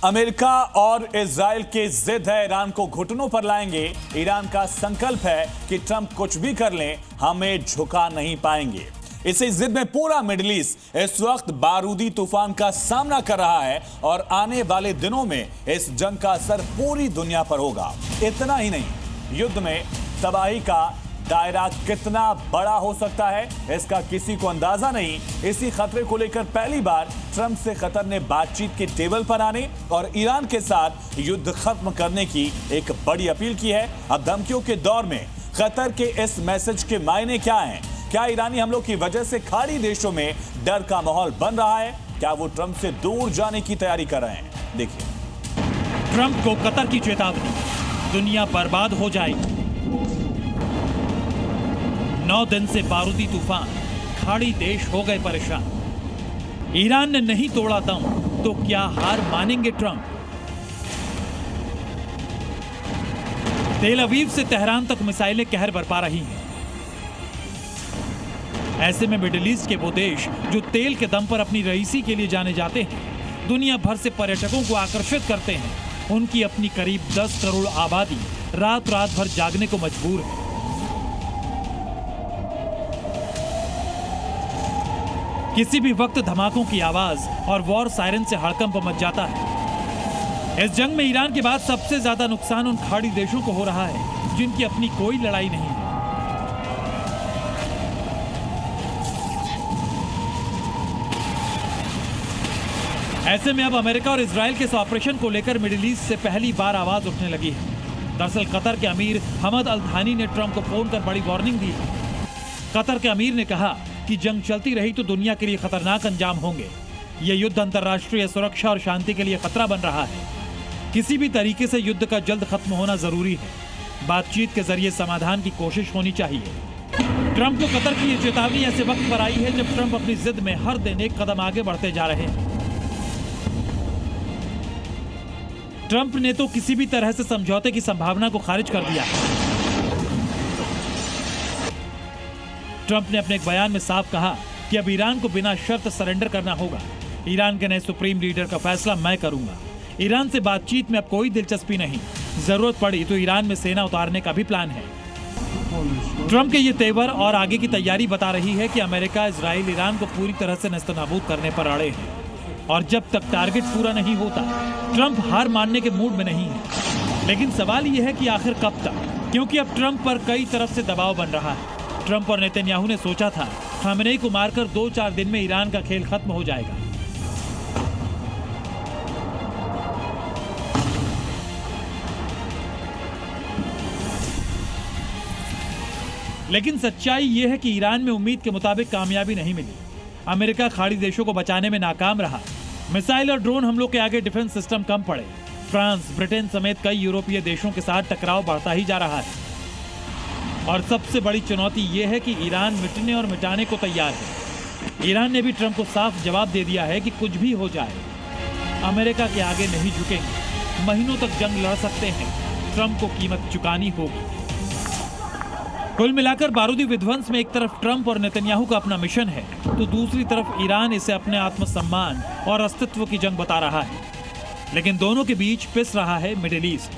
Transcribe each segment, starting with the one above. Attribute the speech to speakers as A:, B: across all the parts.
A: America और Israel की जिद है, ईरान को घुटनों पर लाएंगे। ईरान का संकल्प है कि ट्रंप कुछ भी कर लें, हमें झुका नहीं पाएंगे। इसी जिद में पूरा मिडिल ईस्ट इस वक्त बारूदी तूफान का सामना कर रहा है और आने वाले दिनों में इस जंग का असर पूरी दुनिया पर होगा। इतना ही नहीं, युद्ध में तबाही का दायरा कितना बड़ा हो सकता है, इसका किसी को अंदाजा नहीं। इसी खतरे को लेकर पहली बार ट्रंप से कतर ने बातचीत के टेबल पर आने और ईरान के साथ युद्ध खत्म करने की एक बड़ी अपील की है। अब धमकियों के दौर में कतर के इस मैसेज के मायने क्या हैं? क्या ईरानी हमलों की वजह से खाड़ी देशों में डर का माहौल बन रहा है? क्या वो ट्रंप से दूर जाने की तैयारी कर रहे हैं? देखिए।
B: ट्रंप को कतर की चेतावनी, दुनिया बर्बाद हो जाएगी। 9 दिन से बारूदी तूफान, खाड़ी देश हो गए परेशान। ईरान ने नहीं तोड़ा दम तो क्या हार मानेंगे ट्रंप? तेल अवीव से तेहरान तक मिसाइलें कहर बरपा रही हैं। ऐसे में मिडिल ईस्ट के वो देश जो तेल के दम पर अपनी रईसी के लिए जाने जाते हैं, दुनिया भर से पर्यटकों को आकर्षित करते हैं, उनकी अपनी करीब 10 करोड़ आबादी रात भर जागने को मजबूर है। किसी भी वक्त धमाकों की आवाज और वॉर सायरन से हड़कंप मच जाता है। इस जंग में ईरान के बाद सबसे ज्यादा नुकसान उन खाड़ी देशों को हो रहा है जिनकी अपनी कोई लड़ाई नहीं है। ऐसे में अब अमेरिका और इजराइल के इस ऑपरेशन को लेकर मिडिल ईस्ट से पहली बार आवाज उठने लगी है। दरअसल कतर के अमीर हमद अल थानी ने ट्रंप को फोन कर बड़ी वार्निंग दी है। कतर के अमीर ने कहा कि जंग चलती रही तो दुनिया के लिए खतरनाक अंजाम होंगे। यह युद्ध अंतर्राष्ट्रीय सुरक्षा और शांति के लिए खतरा बन रहा है। किसी भी तरीके से युद्ध का जल्द खत्म होना जरूरी है। बातचीत के जरिए समाधान की कोशिश होनी चाहिए। ट्रंप को कतर की यह चेतावनी ऐसे वक्त पर आई है जब ट्रंप अपनी जिद में हर दिन एक कदम आगे बढ़ते जा रहे हैं। ट्रंप ने तो किसी भी तरह से समझौते की संभावना को खारिज कर दिया। ट्रंप ने अपने एक बयान में साफ कहा कि अब ईरान को बिना शर्त सरेंडर करना होगा। ईरान के नए सुप्रीम लीडर का फैसला मैं करूंगा। ईरान से बातचीत में अब कोई दिलचस्पी नहीं। जरूरत पड़ी तो ईरान में सेना उतारने का भी प्लान है। ट्रंप के ये तेवर और आगे की तैयारी बता रही है कि अमेरिका, इजराइल ईरान को पूरी तरह से नेस्तनाबूद करने पर अड़े हैं और जब तक टारगेट पूरा नहीं होता ट्रंप हार मानने के मूड में नहीं है। लेकिन सवाल यह है कि आखिर कब तक, क्योंकि अब ट्रंप पर कई तरफ से दबाव बन रहा है। ट्रंप और नेतन्याहू ने सोचा था खामेनेई को मारकर 2-4 दिन में ईरान का खेल खत्म हो जाएगा। लेकिन सच्चाई यह है कि ईरान में उम्मीद के मुताबिक कामयाबी नहीं मिली। अमेरिका खाड़ी देशों को बचाने में नाकाम रहा। मिसाइल और ड्रोन हमलों के आगे डिफेंस सिस्टम कम पड़े। फ्रांस, ब्रिटेन समेत कई यूरोपीय देशों के साथ टकराव बढ़ता ही जा रहा है। और सबसे बड़ी चुनौती यह है कि ईरान मिटने और मिटाने को तैयार है। ईरान ने भी ट्रंप को साफ जवाब दे दिया है कि कुछ भी हो जाए, अमेरिका के आगे नहीं झुकेंगे। महीनों तक जंग लड़ सकते हैं, ट्रंप को कीमत चुकानी होगी। कुल मिलाकर बारूदी विध्वंस में एक तरफ ट्रंप और नेतन्याहू का अपना मिशन है, तो दूसरी तरफ ईरान इसे अपने आत्मसम्मान और अस्तित्व की जंग बता रहा है। लेकिन दोनों के बीच पिस रहा है मिडिल ईस्ट,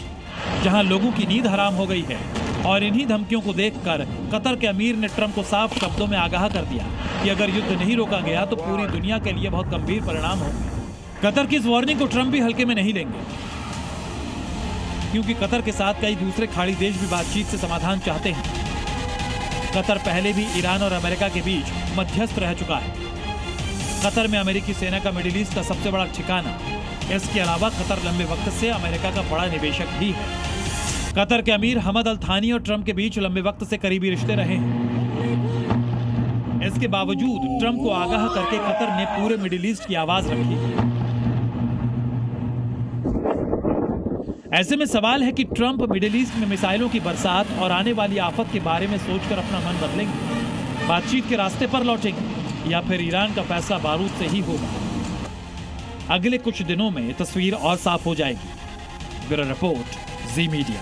B: जहां लोगों की नींद हराम हो गई है। और इन्हीं धमकियों को देखकर कतर के अमीर ने ट्रंप को साफ शब्दों में आगाह कर दिया कि अगर युद्ध नहीं रोका गया तो पूरी दुनिया के लिए बहुत गंभीर परिणाम होंगे। कतर की इस वार्निंग को ट्रंप भी हल्के में नहीं लेंगे, क्योंकि कतर के साथ कई दूसरे खाड़ी देश भी बातचीत से समाधान चाहते हैं। कतर पहले भी ईरान और अमेरिका के बीच मध्यस्थ रह चुका है। कतर में अमेरिकी सेना का मिडिल ईस्ट का सबसे बड़ा ठिकाना। इसके अलावा कतर लंबे वक्त से अमेरिका का बड़ा निवेशक भी है। कतर के अमीर हमद अल थानी और ट्रंप के बीच लंबे वक्त से करीबी रिश्ते रहे हैं। इसके बावजूद ट्रंप को आगाह करके कतर ने पूरे मिडिल ईस्ट की आवाज रखी। ऐसे में सवाल है कि ट्रंप मिडिल ईस्ट में मिसाइलों की बरसात और आने वाली आफत के बारे में सोचकर अपना मन बदलेंगे, बातचीत के रास्ते पर लौटेंगे, या फिर ईरान का फैसला बारूद से ही होगा। अगले कुछ दिनों में तस्वीर और साफ हो जाएगी। ब्यूरो रिपोर्ट, जी मीडिया।